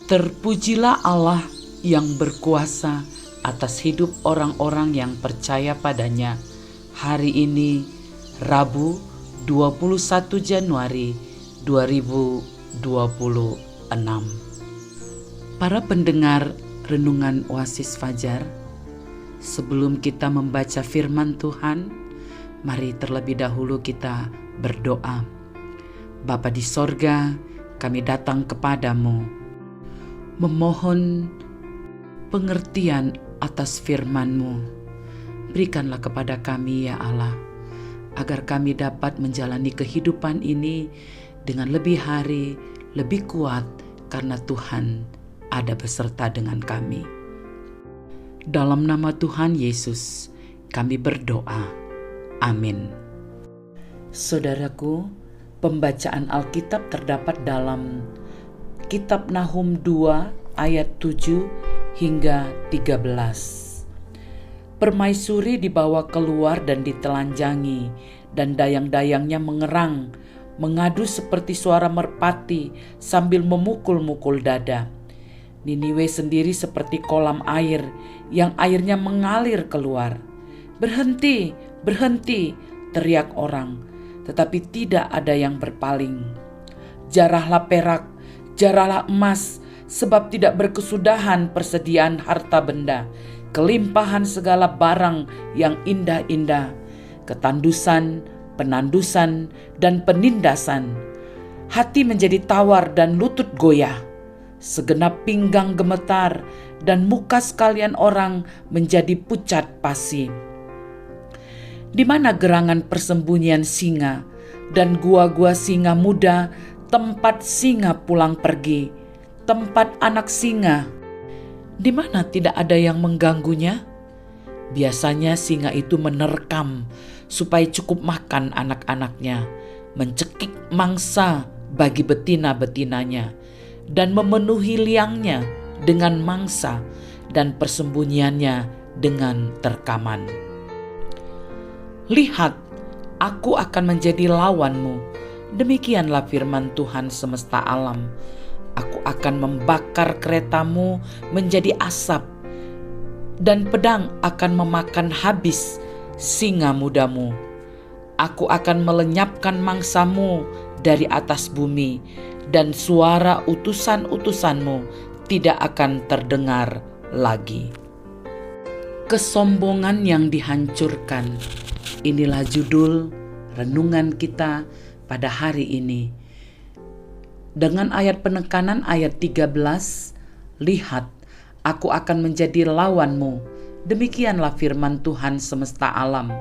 Terpujilah Allah yang berkuasa atas hidup orang-orang yang percaya padanya. Hari ini, Rabu 21 Januari 2026. Para pendengar Renungan Oasis Fajar, sebelum kita membaca firman Tuhan, mari terlebih dahulu kita berdoa. Bapa di sorga, kami datang kepadamu memohon pengertian atas firman-Mu. Berikanlah kepada kami ya Allah, agar kami dapat menjalani kehidupan ini dengan lebih hari, lebih kuat, karena Tuhan ada beserta dengan kami. Dalam nama Tuhan Yesus, kami berdoa. Amin. Saudaraku, pembacaan Alkitab terdapat dalam Kitab Nahum 2 ayat 7 hingga 13. Permaisuri dibawa keluar dan ditelanjangi, dan dayang-dayangnya mengerang, mengadu seperti suara merpati sambil memukul-mukul dada. Niniwe sendiri seperti kolam air yang airnya mengalir keluar. Berhenti, berhenti, teriak orang, tetapi tidak ada yang berpaling. Jarahlah perak, jarahlah emas, sebab tidak berkesudahan persediaan harta benda, kelimpahan segala barang yang indah-indah, ketandusan, penandusan, dan penindasan. Hati menjadi tawar dan lutut goyah, segenap pinggang gemetar, dan muka sekalian orang menjadi pucat pasi. Di mana gerangan persembunyian singa dan gua-gua singa muda, tempat singa pulang pergi, tempat anak singa, di mana tidak ada yang mengganggunya? Biasanya singa itu menerkam supaya cukup makan anak-anaknya, mencekik mangsa bagi betina-betinanya, dan memenuhi liangnya dengan mangsa dan persembunyiannya dengan terkaman. Lihat, aku akan menjadi lawanmu. Demikianlah firman Tuhan semesta alam. Aku akan membakar keretamu menjadi asap, dan pedang akan memakan habis singa mudamu. Aku akan melenyapkan mangsamu dari atas bumi, dan suara utusan-utusanmu tidak akan terdengar lagi. Kesombongan yang dihancurkan. Inilah judul renungan kita pada hari ini. Dengan ayat penekanan ayat 13, lihat, aku akan menjadi lawanmu. Demikianlah firman Tuhan semesta alam.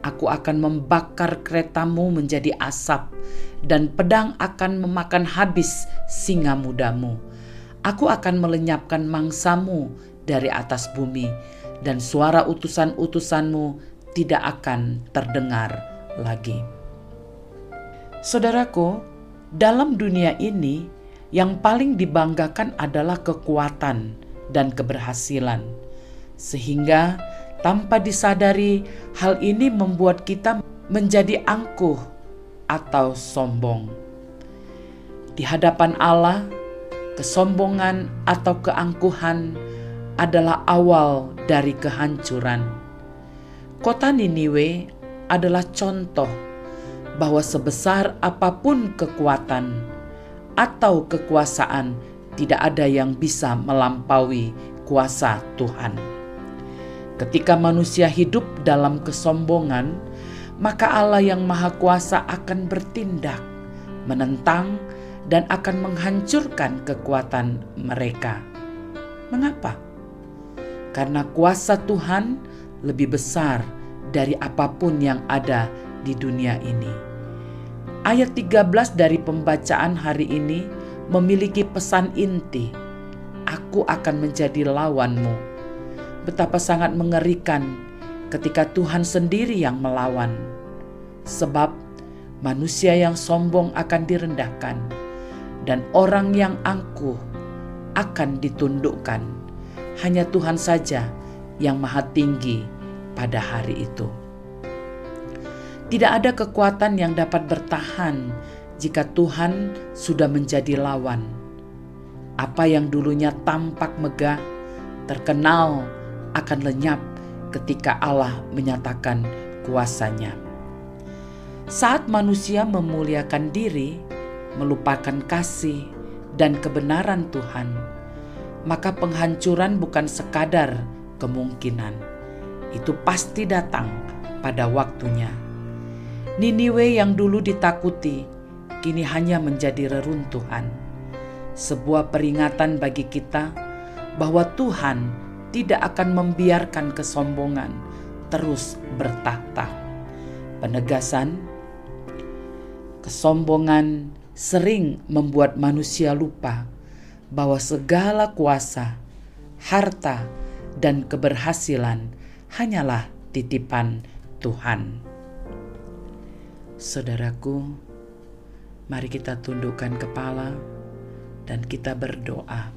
Aku akan membakar keretamu menjadi asap, dan pedang akan memakan habis singa mudamu. Aku akan melenyapkan mangsamu dari atas bumi, dan suara utusan-utusanmu tidak akan terdengar lagi. Saudaraku, dalam dunia ini yang paling dibanggakan adalah kekuatan dan keberhasilan. Sehingga tanpa disadari, hal ini membuat kita menjadi angkuh atau sombong. Di hadapan Allah, kesombongan atau keangkuhan adalah awal dari kehancuran. Kota Niniwe adalah contoh bahwa sebesar apapun kekuatan atau kekuasaan, tidak ada yang bisa melampaui kuasa Tuhan. Ketika manusia hidup dalam kesombongan, maka Allah yang Maha Kuasa akan bertindak, menentang, dan akan menghancurkan kekuatan mereka. Mengapa? Karena kuasa Tuhan lebih besar dari apapun yang ada di dunia ini. Ayat 13 dari pembacaan hari ini memiliki pesan inti. Aku akan menjadi lawanmu. Betapa sangat mengerikan ketika Tuhan sendiri yang melawan. Sebab manusia yang sombong akan direndahkan, dan orang yang angkuh akan ditundukkan. Hanya Tuhan saja yang maha tinggi pada hari itu. Tidak ada kekuatan yang dapat bertahan jika Tuhan sudah menjadi lawan. Apa yang dulunya tampak megah, terkenal akan lenyap ketika Allah menyatakan kuasa-Nya. Saat manusia memuliakan diri, melupakan kasih dan kebenaran Tuhan, maka penghancuran bukan sekadar kemungkinan. Itu pasti datang pada waktunya. Niniwe yang dulu ditakuti, kini hanya menjadi reruntuhan. Sebuah peringatan bagi kita bahwa Tuhan tidak akan membiarkan kesombongan terus bertahta. Penegasan, kesombongan sering membuat manusia lupa bahwa segala kuasa, harta, dan keberhasilan hanyalah titipan Tuhan. Saudaraku, mari kita tundukkan kepala dan kita berdoa.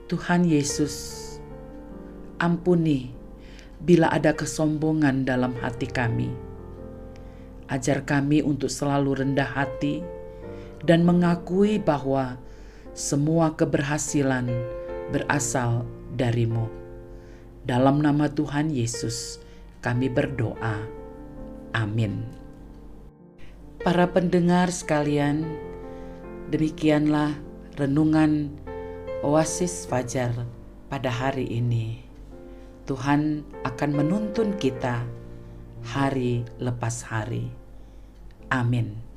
Tuhan Yesus, ampuni bila ada kesombongan dalam hati kami. Ajar kami untuk selalu rendah hati dan mengakui bahwa semua keberhasilan berasal dari-Mu. Dalam nama Tuhan Yesus kami berdoa. Amin. Para pendengar sekalian, demikianlah renungan Oasis Fajar pada hari ini. Tuhan akan menuntun kita hari lepas hari. Amin.